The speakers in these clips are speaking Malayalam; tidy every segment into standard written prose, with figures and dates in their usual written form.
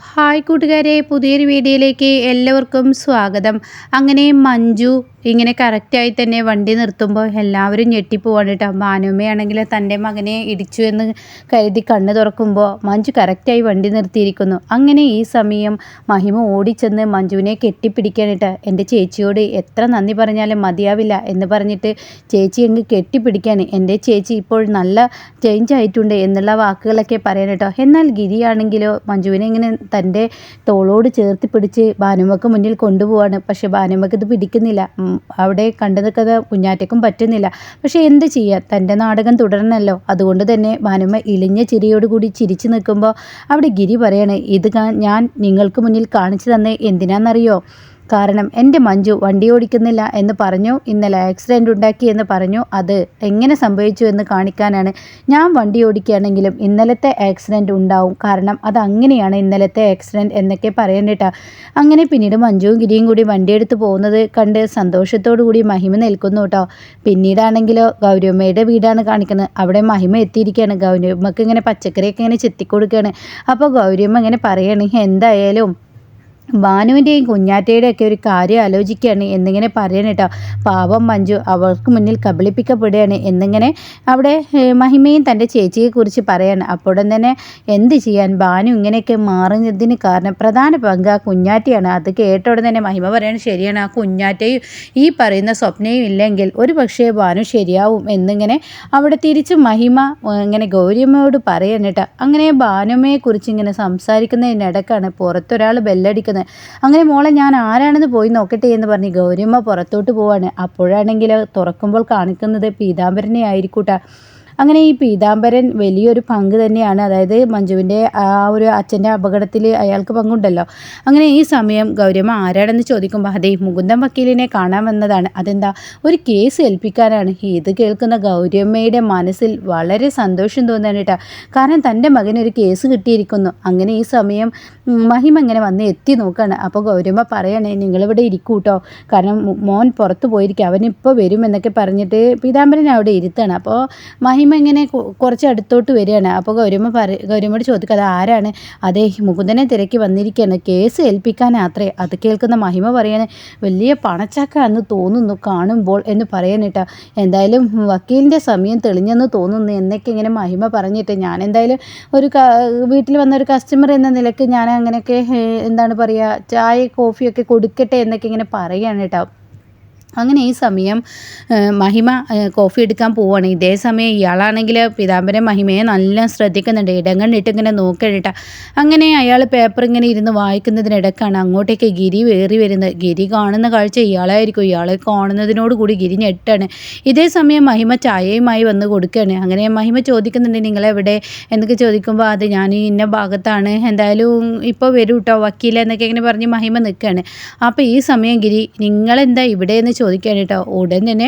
ഹായ് കൂട്ടുകാരെ, പുതിയൊരു വീഡിയോയിലേക്ക് എല്ലാവർക്കും സ്വാഗതം. അങ്ങനെ മഞ്ജു ഇങ്ങനെ കറക്റ്റായി തന്നെ വണ്ടി നിർത്തുമ്പോൾ എല്ലാവരും ഞെട്ടിപ്പോവാണ് കേട്ടോ. ഭാനുമ്മയാണെങ്കിൽ തൻ്റെ മകനെ ഇടിച്ചു എന്ന് കരുതി കണ്ണ് തുറക്കുമ്പോൾ മഞ്ജു കറക്റ്റായി വണ്ടി നിർത്തിയിരിക്കുന്നു. അങ്ങനെ ഈ സമയം മഹിമ ഓടിച്ചെന്ന് മഞ്ജുവിനെ കെട്ടിപ്പിടിക്കാൻ കേട്ടോ. എൻ്റെ ചേച്ചിയോട് എത്ര നന്ദി പറഞ്ഞാലും മതിയാവില്ല എന്ന് പറഞ്ഞിട്ട് ചേച്ചി അങ്ങ് കെട്ടിപ്പിടിക്കാൻ. എൻ്റെ ചേച്ചി ഇപ്പോൾ നല്ല ചേഞ്ച് ആയിട്ടുണ്ട് എന്നുള്ള വാക്കുകളൊക്കെ പറയാൻ കേട്ടോ. എന്നാൽ ഗിരിയാണെങ്കിലോ മഞ്ജുവിനെ ഇങ്ങനെ തൻ്റെ തോളോട് ചേർത്ത് പിടിച്ച് ഭാനുമ്മക്ക് മുന്നിൽ കൊണ്ടുപോവാണ്. പക്ഷെ ഭാനുമ്മക്ക് ഇത് പിടിക്കുന്നില്ല. അവിടെ കണ്ടു നിൽക്കുന്ന കുഞ്ഞാറ്റയ്ക്കും പറ്റുന്നില്ല. പക്ഷെ എന്ത് ചെയ്യാൻ, തൻ്റെ നാടകം തുടരണമല്ലോ. അതുകൊണ്ട് തന്നെ ഭാനുമ്മ ഇളിഞ്ഞ ചിരിയോടുകൂടി ചിരിച്ചു നിൽക്കുമ്പോൾ അവിടെ ഗിരി പറയാണ്, ഇത് ഞാൻ നിങ്ങൾക്ക് മുന്നിൽ കാണിച്ചു തന്നെ എന്തിനാണെന്നറിയോ? കാരണം എൻ്റെ മഞ്ജു വണ്ടി ഓടിക്കുന്നില്ല എന്ന് പറഞ്ഞു, ഇന്നലെ ആക്സിഡൻ്റ് ഉണ്ടാക്കി എന്ന് പറഞ്ഞു. അത് എങ്ങനെ സംഭവിച്ചു എന്ന് കാണിക്കാനാണ്. ഞാൻ വണ്ടി ഓടിക്കുകയാണെങ്കിലും ഇന്നലത്തെ ആക്സിഡൻറ്റ് ഉണ്ടാവും, കാരണം അത് അങ്ങനെയാണ് ഇന്നലത്തെ ആക്സിഡൻറ്റ് എന്നൊക്കെ പറയണ്ടേട്ടാ. അങ്ങനെ പിന്നീട് മഞ്ജുവും ഗിരിയും കൂടി വണ്ടിയെടുത്ത് പോകുന്നത് കണ്ട് സന്തോഷത്തോടു കൂടി മഹിമ നിൽക്കുന്നു കേട്ടോ. പിന്നീടാണെങ്കിലോ ഗൗരിയമ്മയുടെ വീടാണ് കാണിക്കുന്നത്. അവിടെ മഹിമ എത്തിയിരിക്കുകയാണ്. ഗൗരിയമ്മക്ക് ഇങ്ങനെ പച്ചക്കറിയൊക്കെ ഇങ്ങനെ ചെത്തിക്കൊടുക്കുകയാണ്. അപ്പോൾ ഗൗരിയമ്മ ഇങ്ങനെ പറയാണ്, എന്തായാലും ഭാനുവിൻ്റെയും കുഞ്ഞാറ്റയുടെയും ഒക്കെ ഒരു കാര്യം ആലോചിക്കുകയാണ് എന്നിങ്ങനെ പറയണം കേട്ടോ. പാവം മഞ്ജു അവൾക്ക് മുന്നിൽ കബളിപ്പിക്കപ്പെടുകയാണ് എന്നിങ്ങനെ അവിടെ മഹിമയും തൻ്റെ ചേച്ചിയെക്കുറിച്ച് പറയാണ്. അപ്പോഴും തന്നെ എന്ത് ചെയ്യാൻ, ഭാനു ഇങ്ങനെയൊക്കെ മാറുന്നതിന് കാരണം പ്രധാന പങ്ക് ആ കുഞ്ഞാറ്റയാണ്. അത് കേട്ടോടെ തന്നെ മഹിമ പറയാണ്, ശരിയാണ്, ആ കുഞ്ഞാറ്റയും ഈ പറയുന്ന സ്വപ്നയും ഇല്ലെങ്കിൽ ഒരു പക്ഷേ ഭാനു ശരിയാവും എന്നിങ്ങനെ അവിടെ തിരിച്ച് മഹിമ ഇങ്ങനെ ഗൗരിയമ്മയോട് പറയാണ് കേട്ടോ. അങ്ങനെ ഭാനുമ്മയെക്കുറിച്ച് ഇങ്ങനെ സംസാരിക്കുന്നതിനിടക്കാണ് പുറത്തൊരാൾ ബെല്ലടിക്കുന്നത്. അങ്ങനെ മോളെ ഞാൻ ആരാണെന്ന് പോയി നോക്കട്ടെ എന്ന് പറഞ്ഞ് ഗൗരിയമ്മ പുറത്തോട്ട് പോവാണ്. അപ്പോഴാണെങ്കിൽ തുറക്കുമ്പോൾ കാണിക്കുന്നത് പീതാംബരനെ ആയിരിക്കൂട്ടാ. അങ്ങനെ ഈ പീതാംബരൻ വലിയൊരു പങ്ക് തന്നെയാണ്. അതായത് മഞ്ജുവിൻ്റെ ആ ഒരു അച്ഛൻ്റെ അപകടത്തിൽ അയാൾക്ക് പങ്കുണ്ടല്ലോ. അങ്ങനെ ഈ സമയം ഗൗരിയമ്മ ആരാണെന്ന് ചോദിക്കുമ്പോൾ അതേ മുകുന്ദൻ വക്കീലിനെ കാണാൻ വന്നതാണ്. അതെന്താ, ഒരു കേസ് ഏൽപ്പിക്കാനാണ്. ഇത് കേൾക്കുന്ന ഗൗരിയമ്മയുടെ മനസ്സിൽ വളരെ സന്തോഷം തോന്നുകയാണ് കേട്ടോ. കാരണം തൻ്റെ മകനൊരു കേസ് കിട്ടിയിരിക്കുന്നു. അങ്ങനെ ഈ സമയം മഹിമ ഇങ്ങനെ വന്ന് എത്തി നോക്കുകയാണ്. അപ്പോൾ ഗൗരിയമ്മ പറയണേ, നിങ്ങളിവിടെ ഇരിക്കൂട്ടോ, കാരണം മോൻ പുറത്ത് പോയിരിക്കുക, അവനിപ്പോൾ വരും എന്നൊക്കെ പറഞ്ഞിട്ട് പീതാംബരൻ അവിടെ ഇരുത്താണ്. അപ്പോൾ മഹിമ ഇങ്ങനെ കുറച്ച് അടുത്തോട്ട് വരികയാണ്. അപ്പോൾ ഗൗരിയമ്മയോട് ചോദിക്കുക, അത് ആരാണ്? അതേ മുകുന്ദനെ തിരക്കി വന്നിരിക്കുകയാണ്, കേസ് ഏൽപ്പിക്കാനാത്രേ. അത് കേൾക്കുന്ന മഹിമ പറയാണ്, വലിയ പണച്ചക്കാന്ന് തോന്നുന്നു കാണുമ്പോൾ എന്ന് പറയാനിട്ടാ. എന്തായാലും വക്കീലിൻ്റെ സമയം തെളിഞ്ഞെന്ന് തോന്നുന്നു എന്നൊക്കെ ഇങ്ങനെ മഹിമ പറഞ്ഞിട്ട് ഞാൻ എന്തായാലും ഒരു വീട്ടിൽ വന്ന ഒരു കസ്റ്റമർ എന്ന നിലയ്ക്ക് ഞാൻ അങ്ങനെയൊക്കെ എന്താണ് പറയുക, ചായ കോഫിയൊക്കെ കൊടുക്കട്ടെ എന്നൊക്കെ ഇങ്ങനെ പറയുകയാണ് കേട്ടോ. അങ്ങനെ ഈ സമയം മഹിമ കോഫി എടുക്കാൻ പോവുകയാണ്. ഇതേ സമയം ഇയാളാണെങ്കിൽ പീതാംബരൻ മഹിമയെ നല്ല ശ്രദ്ധിക്കുന്നുണ്ട്. ഇടങ്ങണ്ടിട്ട് ഇങ്ങനെ നോക്കഴിട്ട. അങ്ങനെ അയാൾ പേപ്പർ ഇങ്ങനെ ഇരുന്ന് വായിക്കുന്നതിനിടക്കാണ് അങ്ങോട്ടേക്ക് ഗിരി വേറി വരുന്നത്. ഗിരി കാണുന്ന കാഴ്ച ഇയാളായിരിക്കും. ഇയാളെ കാണുന്നതിനോട് കൂടി ഗിരി ഞെട്ടാണ്. ഇതേ സമയം മഹിമ ചായയുമായി വന്ന് കൊടുക്കുകയാണ്. അങ്ങനെ മഹിമ ചോദിക്കുന്നുണ്ട്, നിങ്ങളെവിടെ എന്നൊക്കെ ചോദിക്കുമ്പോൾ അത് ഞാൻ ഇന്ന ഭാഗത്താണ്, എന്തായാലും ഇപ്പോൾ വരും കേട്ടോ വക്കീല എന്നൊക്കെ ഇങ്ങനെ പറഞ്ഞ് മഹിമ നിൽക്കുകയാണ്. അപ്പോൾ ഈ സമയം ഗിരി നിങ്ങളെന്താ ഇവിടെ എന്ന് ചോദിക്കാൻ കേട്ടോ. ഉടൻ തന്നെ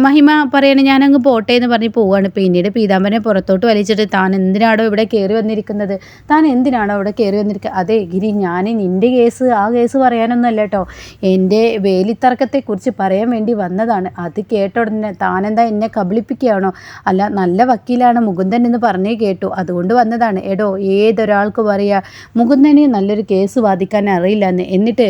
മഹിമ പറയണേ, ഞാനങ്ങ് പോട്ടെ എന്ന് പറഞ്ഞ് പോവുകയാണ്. പിന്നീട് പീതാംബരനെ പുറത്തോട്ട് വലിച്ചിട്ട്, താൻ എന്തിനാണോ ഇവിടെ കയറി വന്നിരിക്കുന്നത്, താൻ എന്തിനാണോ ഇവിടെ കയറി വന്നിരിക്കുക? അതെ ഗിരി, ഞാൻ നിൻ്റെ കേസ് ആ കേസ് പറയാനൊന്നുമല്ല കേട്ടോ, എൻ്റെ വേലിത്തർക്കത്തെക്കുറിച്ച് പറയാൻ വേണ്ടി വന്നതാണ്. അത് കേട്ട ഉടനെ താനെന്താ എന്നെ കബളിപ്പിക്കുകയാണോ? അല്ല, നല്ല വക്കീലാണ് മുകുന്ദൻ എന്ന് പറഞ്ഞേ കേട്ടു, അതുകൊണ്ട് വന്നതാണ്. എടോ, ഏതൊരാൾക്ക് പറയുക മുകുന്ദന് നല്ലൊരു കേസ് വാദിക്കാൻ അറിയില്ല എന്ന്, എന്നിട്ട്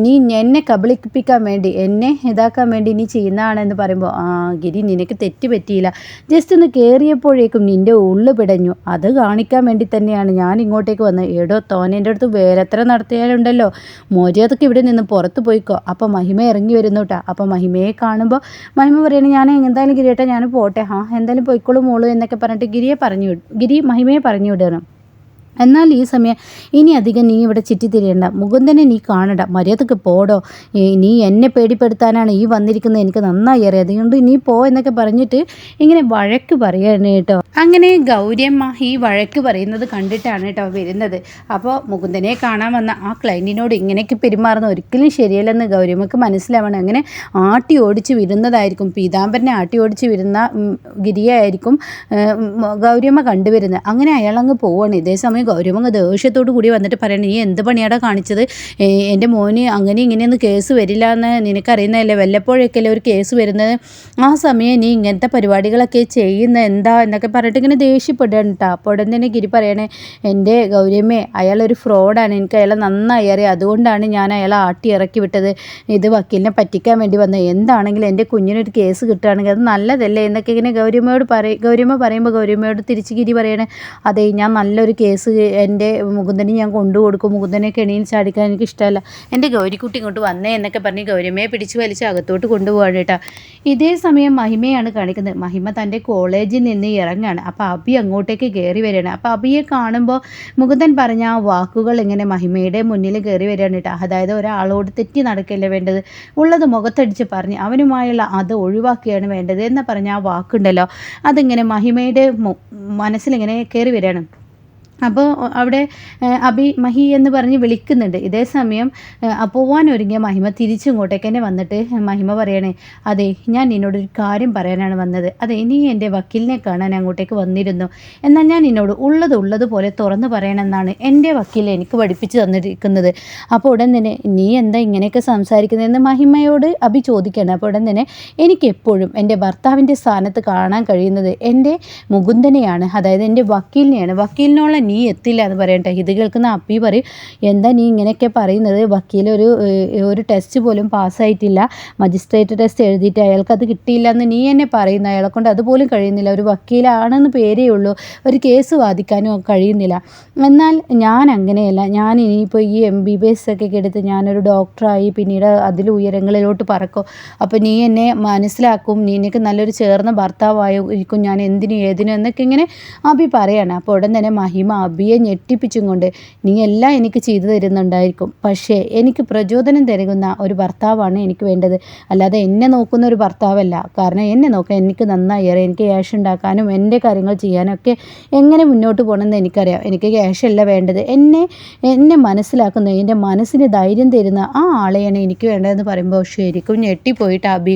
നീ എന്നെ കബളിപ്പിക്കാൻ വേണ്ടി, എന്നെ ഇതാക്കാൻ വേണ്ടി നീ ചെയ്യുന്നതാണെന്ന് പറയുമ്പോൾ, ആ ഗിരി നിനക്ക് തെറ്റ് പറ്റിയില്ല, ജസ്റ്റ് ഒന്ന് കയറിയപ്പോഴേക്കും നിൻ്റെ ഉള്ളു പിടഞ്ഞു, അത് കാണിക്കാൻ വേണ്ടി തന്നെയാണ് ഞാൻ ഇങ്ങോട്ടേക്ക് വന്നത്. എടോ, തോനെൻ്റെ അടുത്ത് വേറെത്ര നടത്തിയാലുണ്ടല്ലോ, മോചിതൊക്കെ ഇവിടെ നിന്ന് പുറത്ത് പോയിക്കോ. അപ്പോൾ മഹിമ ഇറങ്ങി വരുന്നു കേട്ടോ. അപ്പോൾ മഹിമയെ കാണുമ്പോൾ മഹിമ പറയണേ, ഞാൻ എന്തായാലും ഗിരിയേട്ടാ ഞാൻ പോട്ടെ, എന്തായാലും പോയിക്കോളൂ മോളൂ എന്നൊക്കെ പറഞ്ഞിട്ട് ഗിരി മഹിമയെ പറഞ്ഞു വിടണം. എന്നാൽ ഈ സമയം ഇനി അധികം നീ ഇവിടെ ചുറ്റിത്തിരിയണ്ട, മുകുന്ദനെ നീ കാണണ്ട, മര്യാദക്ക് പോടോ, നീ എന്നെ പേടിപ്പെടുത്താനാണ് ഈ വന്നിരിക്കുന്നത്, എനിക്ക് നന്നായി അറിയാം, അതുകൊണ്ട് നീ പോ എന്നൊക്കെ പറഞ്ഞിട്ട് ഇങ്ങനെ വഴക്ക് പറയാണ് കേട്ടോ. അങ്ങനെ ഗൗരിയമ്മ ഈ വഴക്ക് പറയുന്നത് കണ്ടിട്ടാണ് കേട്ടോ വരുന്നത്. അപ്പോൾ മുകുന്ദനെ കാണാൻ വന്ന ആ ക്ലയൻറ്റിനോട് ഇങ്ങനെയൊക്കെ പെരുമാറുന്ന ഒരിക്കലും ശരിയല്ലെന്ന് ഗൗരിയമ്മക്ക് മനസ്സിലാവണം. അങ്ങനെ ആട്ടി ഓടിച്ച് വരുന്നതായിരിക്കും, പീതാംബരനെ ആട്ടി ഓടിച്ച് വരുന്ന ഗിരിയായിരിക്കും ഗൗരിയമ്മ കണ്ടുവരുന്നത്. അങ്ങനെ അയാളങ്ങ് പോവുകയാണ്. ഇതേ സമയം ഗൗരവ ദേഷ്യത്തോടു കൂടി വന്നിട്ട് പറയണം, നീ എന്ത് പണിയാടാ കാണിച്ചത്? എൻ്റെ മോന് അങ്ങനെ ഇങ്ങനെയൊന്നും കേസ് വരില്ല എന്ന് നിനക്കറിയുന്നതല്ലേ, വല്ലപ്പോഴൊക്കെയല്ലേ ഒരു കേസ് വരുന്നത്, ആ സമയം നീ ഇങ്ങനത്തെ പരിപാടികളൊക്കെ ചെയ്യുന്ന എന്താ എന്നൊക്കെ പറഞ്ഞിട്ട് ഇങ്ങനെ ദേഷ്യപ്പെടുകയാണ് കേട്ടോ. അപ്പോൾ ഉടൻ തന്നെ ഗിരി പറയണേ, എൻ്റെ ഗൗരിയമ്മേ, അയാളൊരു ഫ്രോഡാണ്, എനിക്ക് അയാളെ നന്നായി അറിയാം, അതുകൊണ്ടാണ് ഞാൻ അയാളെ ആട്ടി ഇറക്കി വിട്ടത്, ഇത് വക്കീലിനെ പറ്റിക്കാൻ വേണ്ടി വന്നത്, എന്താണെങ്കിലും എൻ്റെ കുഞ്ഞിനൊരു കേസ് കിട്ടുകയാണെങ്കിൽ അത് നല്ലതല്ലേ എന്നൊക്കെ ഇങ്ങനെ ഗൗരിയമ്മ പറയുമ്പോൾ ഗൗരിയമ്മയോട് തിരിച്ച് ഗിരി പറയണേ, അതെ ഞാൻ നല്ലൊരു കേസ് എൻ്റെ മുകുന്ദന് ഞാൻ കൊണ്ടുകൊടുക്കും, മുകുന്ദനെ കെണിയിൽ ചാടിക്കാൻ എനിക്ക് ഇഷ്ടമല്ല, എൻ്റെ ഗൗരിക്കുട്ടി ഇങ്ങോട്ട് വന്നേ എന്നൊക്കെ പറഞ്ഞ് ഗൗരിയമ്മയെ പിടിച്ച് വലിച്ച് അകത്തോട്ട് കൊണ്ടുപോകാൻ കേട്ടോ. ഇതേ സമയം മഹിമയാണ് കാണിക്കുന്നത്. മഹിമ തൻ്റെ കോളേജിൽ നിന്ന് ഇറങ്ങാണ്. അപ്പോൾ അബി അങ്ങോട്ടേക്ക് കയറി വരികയാണ്. അപ്പോൾ അബിയെ കാണുമ്പോൾ മുകുന്ദൻ പറഞ്ഞ ആ വാക്കുകൾ ഇങ്ങനെ മഹിമയുടെ മുന്നിൽ കയറി വരികയാണ് കേട്ടോ. അതായത് ഒരാളോട് തെറ്റി നടക്കല്ലേ വേണ്ടത്, ഉള്ളത് മുഖത്തടിച്ച് പറഞ്ഞ് അവനുമായുള്ള അത് ഒഴിവാക്കുകയാണ് വേണ്ടത് എന്ന് പറഞ്ഞ ആ വാക്കുണ്ടല്ലോ, അതിങ്ങനെ മഹിമയുടെ മനസ്സിലിങ്ങനെ കയറി വരികയാണ്. അപ്പോൾ അവിടെ മഹി എന്ന് പറഞ്ഞ് വിളിക്കുന്നുണ്ട്. ഇതേ സമയം പോവാൻ ഒരുങ്ങിയ മഹിമ തിരിച്ചിങ്ങോട്ടേക്ക് തന്നെ വന്നിട്ട് മഹിമ പറയണേ, അതെ ഞാൻ നിന്നോടൊരു കാര്യം പറയാനാണ് വന്നത്, അതെ നീ എൻ്റെ വക്കീലിനെ കാണാൻ അങ്ങോട്ടേക്ക് വന്നിരുന്നു, എന്നാൽ ഞാൻ നിന്നോട് ഉള്ളതുപോലെ തുറന്നു പറയണമെന്നാണ് എൻ്റെ വക്കീൽ എനിക്ക് പഠിപ്പിച്ച് തന്നിരിക്കുന്നത്. അപ്പോൾ ഉടൻ തന്നെ നീ എന്താ ഇങ്ങനെയൊക്കെ സംസാരിക്കുന്നതെന്ന് മഹിമയോട് അബി ചോദിക്കുകയാണ്. അപ്പോൾ ഉടൻ തന്നെ എനിക്കെപ്പോഴും എൻ്റെ ഭർത്താവിൻ്റെ സ്ഥാനത്ത് കാണാൻ കഴിയുന്നത് എൻ്റെ മുകുന്ദനെയാണ്, അതായത് എൻ്റെ വക്കീലിനെയാണ്, വക്കീലിനോളം നീ എത്തില്ല എന്ന് പറയട്ടെ. ഇത് കേൾക്കുന്ന അപ്പി പറയും, എന്താ നീ ഇങ്ങനെയൊക്കെ പറയുന്നത്, വക്കീൽ ഒരു ടെസ്റ്റ് പോലും പാസ്സായിട്ടില്ല, മജിസ്ട്രേറ്റ് ടെസ്റ്റ് എഴുതിയിട്ട് അയാൾക്കത് കിട്ടിയില്ല എന്ന് നീ എന്നെ പറയുന്നു, അയാളെ കൊണ്ട് അതുപോലും കഴിയുന്നില്ല, ഒരു വക്കീലാണെന്ന് പേരേ ഉള്ളൂ, ഒരു കേസ് വാദിക്കാനും കഴിയുന്നില്ല. എന്നാൽ ഞാൻ അങ്ങനെയല്ല, ഞാൻ ഇനിയിപ്പോൾ ഈ MBBS ഒക്കെ എടുത്ത് ഞാനൊരു ഡോക്ടറായി പിന്നീട് അതിൽ ഉയരങ്ങളിലോട്ട് പറക്കും, അപ്പോൾ നീ എന്നെ മനസ്സിലാക്കും, നീ എനിക്ക് നല്ലൊരു ചേർന്ന ഭർത്താവായിരിക്കും, ഞാൻ എന്തിനും ഏതിനും എന്നൊക്കെ ഇങ്ങനെ അബി പറയാണ്. അപ്പോൾ ഉടൻ തന്നെ മഹിമ അബിയെ ഞെട്ടിപ്പിച്ചും കൊണ്ട്, നീ എല്ലാം എനിക്ക് ചെയ്തു തരുന്നുണ്ടായിരിക്കും, പക്ഷേ എനിക്ക് പ്രചോദനം തരുന്ന ഒരു ഭർത്താവാണ് എനിക്ക് വേണ്ടത്, അല്ലാതെ എന്നെ നോക്കുന്ന ഒരു ഭർത്താവല്ല. കാരണം എന്നെ നോക്കാൻ എനിക്ക് നന്നായി അറിയാം, എനിക്ക് ക്യാഷ് ഉണ്ടാക്കാനും എൻ്റെ കാര്യങ്ങൾ ചെയ്യാനും ഒക്കെ എങ്ങനെ മുന്നോട്ട് പോകണമെന്ന് എനിക്കറിയാം, എനിക്ക് ക്യാഷല്ല വേണ്ടത്, എന്നെ മനസ്സിലാക്കുന്ന, എൻ്റെ മനസ്സിന് ധൈര്യം തരുന്ന ആ ആളെയാണ് എനിക്ക് വേണ്ടതെന്ന് പറയുമ്പോൾ ശരിക്കും ഞെട്ടിപ്പോയിട്ട് അബി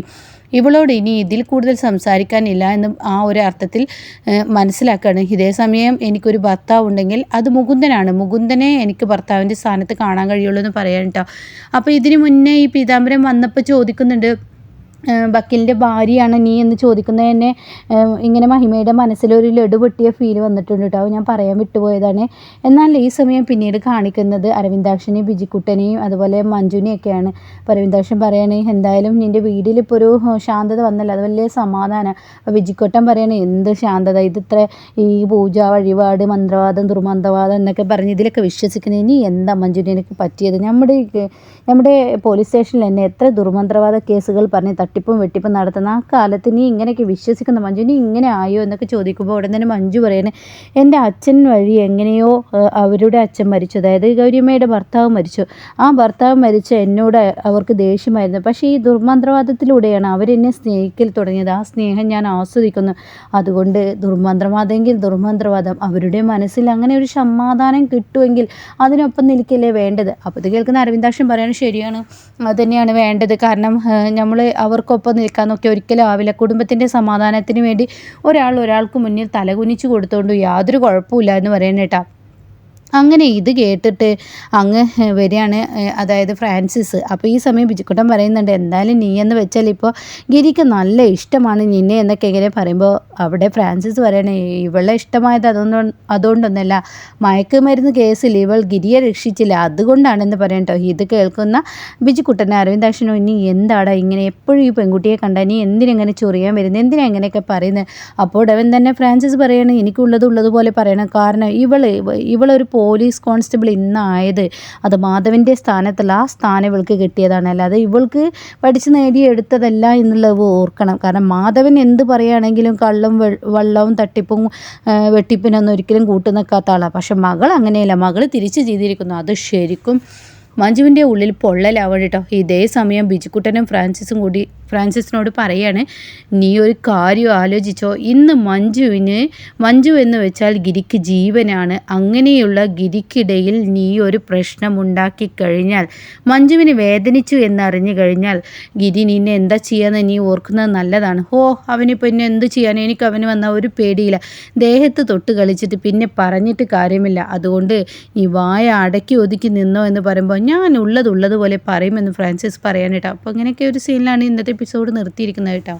ഇവളോട് ഇനി ഇതിൽ കൂടുതൽ സംസാരിക്കാനില്ല എന്ന് ആ ഒരു അർത്ഥത്തിൽ മനസ്സിലാക്കുകയാണ്. ഇതേ സമയം എനിക്കൊരു ഭർത്താവ് ഉണ്ടെങ്കിൽ അത് മുകുന്ദനാണ്, മുകുന്ദനെ എനിക്ക് ഭർത്താവിൻ്റെ സ്ഥാനത്ത് കാണാൻ കഴിയുള്ളൂ എന്ന് പറയാൻ കേട്ടോ. അപ്പോൾ ഇതിന് മുന്നേ ഈ പീതാംബരം വന്നപ്പോൾ ചോദിക്കുന്നുണ്ട്, വക്കീലിൻ്റെ ഭാര്യയാണ് നീ എന്ന് ചോദിക്കുന്നത് തന്നെ ഇങ്ങനെ മഹിമയുടെ മനസ്സിലൊരു ലഡു പൊട്ടിയ ഫീൽ വന്നിട്ടുണ്ട് കേട്ടോ, ഞാൻ പറയാൻ വിട്ടുപോയതാണ്. എന്നാൽ ഈ സമയം പിന്നീട് കാണിക്കുന്നത് അരവിന്ദാക്ഷനെയും ബിജിക്കുട്ടനെയും അതുപോലെ മഞ്ജുനെയൊക്കെയാണ്. അരവിന്ദാക്ഷൻ പറയണേ, എന്തായാലും നിൻ്റെ വീട്ടിലിപ്പോൾ ഒരു ശാന്തത വന്നല്ലോ, അത് വലിയ സമാധാനം. അപ്പോൾ ബിജിക്കുട്ടൻ പറയണേ, എന്ത് ശാന്തത, ഇതിത്ര ഈ പൂജ വഴിപാട് മന്ത്രവാദം ദുർമന്ത്രവാദം എന്നൊക്കെ പറഞ്ഞ് ഇതിലൊക്കെ വിശ്വസിക്കുന്നത്, ഇനി എന്താ മഞ്ജുവിനൊക്കെ പറ്റിയത്, നമ്മുടെ പോലീസ് സ്റ്റേഷനിൽ തന്നെ എത്ര ദുർമന്ത്രവാദ കേസുകൾ പറഞ്ഞ് തട്ടിപ്പും വെട്ടിപ്പും നടത്തുന്ന ആ കാലത്ത് നീ ഇങ്ങനെയൊക്കെ വിശ്വസിക്കുന്ന മഞ്ജു, നീ ഇങ്ങനെ ആയോ എന്നൊക്കെ ചോദിക്കുമ്പോൾ ഉടൻ തന്നെ മഞ്ജു പറയുന്നത്, എൻ്റെ അച്ഛൻ വഴി എങ്ങനെയോ അവരുടെ അച്ഛൻ മരിച്ചു, അതായത് ഗൗരിയമ്മയുടെ ഭർത്താവ് മരിച്ചു, ആ ഭർത്താവ് മരിച്ച എന്നോട് അവർക്ക് ദേഷ്യമായിരുന്നു, പക്ഷേ ഈ ദുർമന്ത്രവാദത്തിലൂടെയാണ് അവരെന്നെ സ്നേഹിക്കൽ തുടങ്ങിയത്, ആ സ്നേഹം ഞാൻ ആസ്വദിക്കുന്നു, അതുകൊണ്ട് ദുർമന്ത്രവാദമെങ്കിൽ ദുർമന്ത്രവാദം, അവരുടെ മനസ്സിൽ അങ്ങനെ ഒരു സമാധാനം കിട്ടുമെങ്കിൽ അതിനൊപ്പം നിൽക്കല്ലേ വേണ്ടത്. അപ്പോൾ ഇത് കേൾക്കുന്ന അരവിന്ദാക്ഷൻ പറയാണ്, ശരിയാണ്, അതുതന്നെയാണ് വേണ്ടത്, കാരണം നമ്മൾ അവർക്കൊപ്പം നിൽക്കാനൊക്കെ ഒരിക്കലും ആവില്ല, കുടുംബത്തിൻ്റെ സമാധാനത്തിന് വേണ്ടി ഒരാൾക്ക് മുന്നിൽ തലകുനിച്ച് കൊടുത്തുകൊണ്ട് യാതൊരു കുഴപ്പമില്ല എന്ന് പറയുന്നത് കേട്ടോ. അങ്ങനെ ഇത് കേട്ടിട്ട് അങ്ങ് വരികയാണ്, അതായത് ഫ്രാൻസിസ്. അപ്പോൾ ഈ സമയം ബിജുക്കുട്ടൻ പറയുന്നുണ്ട്, എന്തായാലും നീ എന്ന് വെച്ചാൽ ഇപ്പോൾ ഗിരിക്ക് നല്ല ഇഷ്ടമാണ് നിന്നെ എന്നൊക്കെ ഇങ്ങനെ പറയുമ്പോൾ അവിടെ ഫ്രാൻസിസ് പറയണേ, ഇവളെ ഇഷ്ടമായത് അതുകൊണ്ടൊന്നുമല്ല, മയക്കുമരുന്ന് കേസിൽ ഇവൾ ഗിരിയെ രക്ഷിച്ചില്ല അതുകൊണ്ടാണെന്ന് പറയണം കേട്ടോ. ഇത് കേൾക്കുന്ന ബിജുക്കുട്ടനെ അരവിന്ദാക്ഷനോ, ഇനി എന്താടാ ഇങ്ങനെ എപ്പോഴും ഈ പെൺകുട്ടിയെ കണ്ടാൽ നീ എന്തിനെങ്ങനെ ചൊറിയാൻ വരുന്നത്, എന്തിനാ ഇങ്ങനെയൊക്കെ പറയുന്നത്. അപ്പോൾ അവൻ തന്നെ ഫ്രാൻസിസ് പറയണേ, എനിക്കുള്ളതുപോലെ പറയണം, കാരണം ഇവളൊരു പോലീസ് കോൺസ്റ്റബിൾ ഇന്നായത് അത് മാധവൻ്റെ സ്ഥാനത്തല്ല, ആ സ്ഥാനം ഇവൾക്ക് കിട്ടിയതാണ്, അല്ലാതെ ഇവൾക്ക് പഠിച്ച് നേടിയെടുത്തതല്ല എന്നുള്ളത് ഓർക്കണം. കാരണം മാധവൻ എന്ത് പറയുകയാണെങ്കിലും കള്ളും വള്ളവും തട്ടിപ്പും വെട്ടിപ്പിനൊന്നും ഒരിക്കലും കൂട്ടു നിൽക്കാത്ത ആളാണ്. പക്ഷെ മകൾ അങ്ങനെയല്ല, മകൾ തിരിച്ച് ചെയ്തിരിക്കുന്നു. അത് ശരിക്കും മഞ്ജുവിൻ്റെ ഉള്ളിൽ പൊള്ളലാവണം കേട്ടോ. ഇതേ സമയം ബിജുക്കുട്ടനും ഫ്രാൻസിസിനോട് പറയാണ്, നീ ഒരു കാര്യം ആലോചിച്ചോ, ഇന്ന് മഞ്ജു എന്ന് വെച്ചാൽ ഗിരിക്ക് ജീവനാണ്. അങ്ങനെയുള്ള ഗിരിക്കിടയിൽ നീ ഒരു പ്രശ്നമുണ്ടാക്കി കഴിഞ്ഞാൽ, മഞ്ജുവിന് വേദനിച്ചു എന്നറിഞ്ഞു കഴിഞ്ഞാൽ ഗിരി നിന്നെ എന്താ ചെയ്യാന്ന് നീ ഓർക്കുന്നത് നല്ലതാണ്. അവനിപ്പോൾ എന്നെ എന്ത് ചെയ്യാൻ, എനിക്ക് അവന് വന്ന ഒരു പേടിയില്ല. ദേഹത്ത് തൊട്ട് കളിച്ചിട്ട് പിന്നെ പറഞ്ഞിട്ട് കാര്യമില്ല. അതുകൊണ്ട് നീ വായ അടക്കി ഒതുക്കി നിന്നോ എന്ന് പറയുമ്പോൾ ഞാൻ ഉള്ളതുപോലെ പറയുമെന്ന് ഫ്രാൻസിസ് പറയാൻ കേട്ടോ. അപ്പോൾ അങ്ങനെയൊക്കെ ഒരു സീനിലാണ് ഇന്നത്തെ എപ്പിസോഡ് നിർത്തിയിരിക്കുന്നത് കേട്ടോ.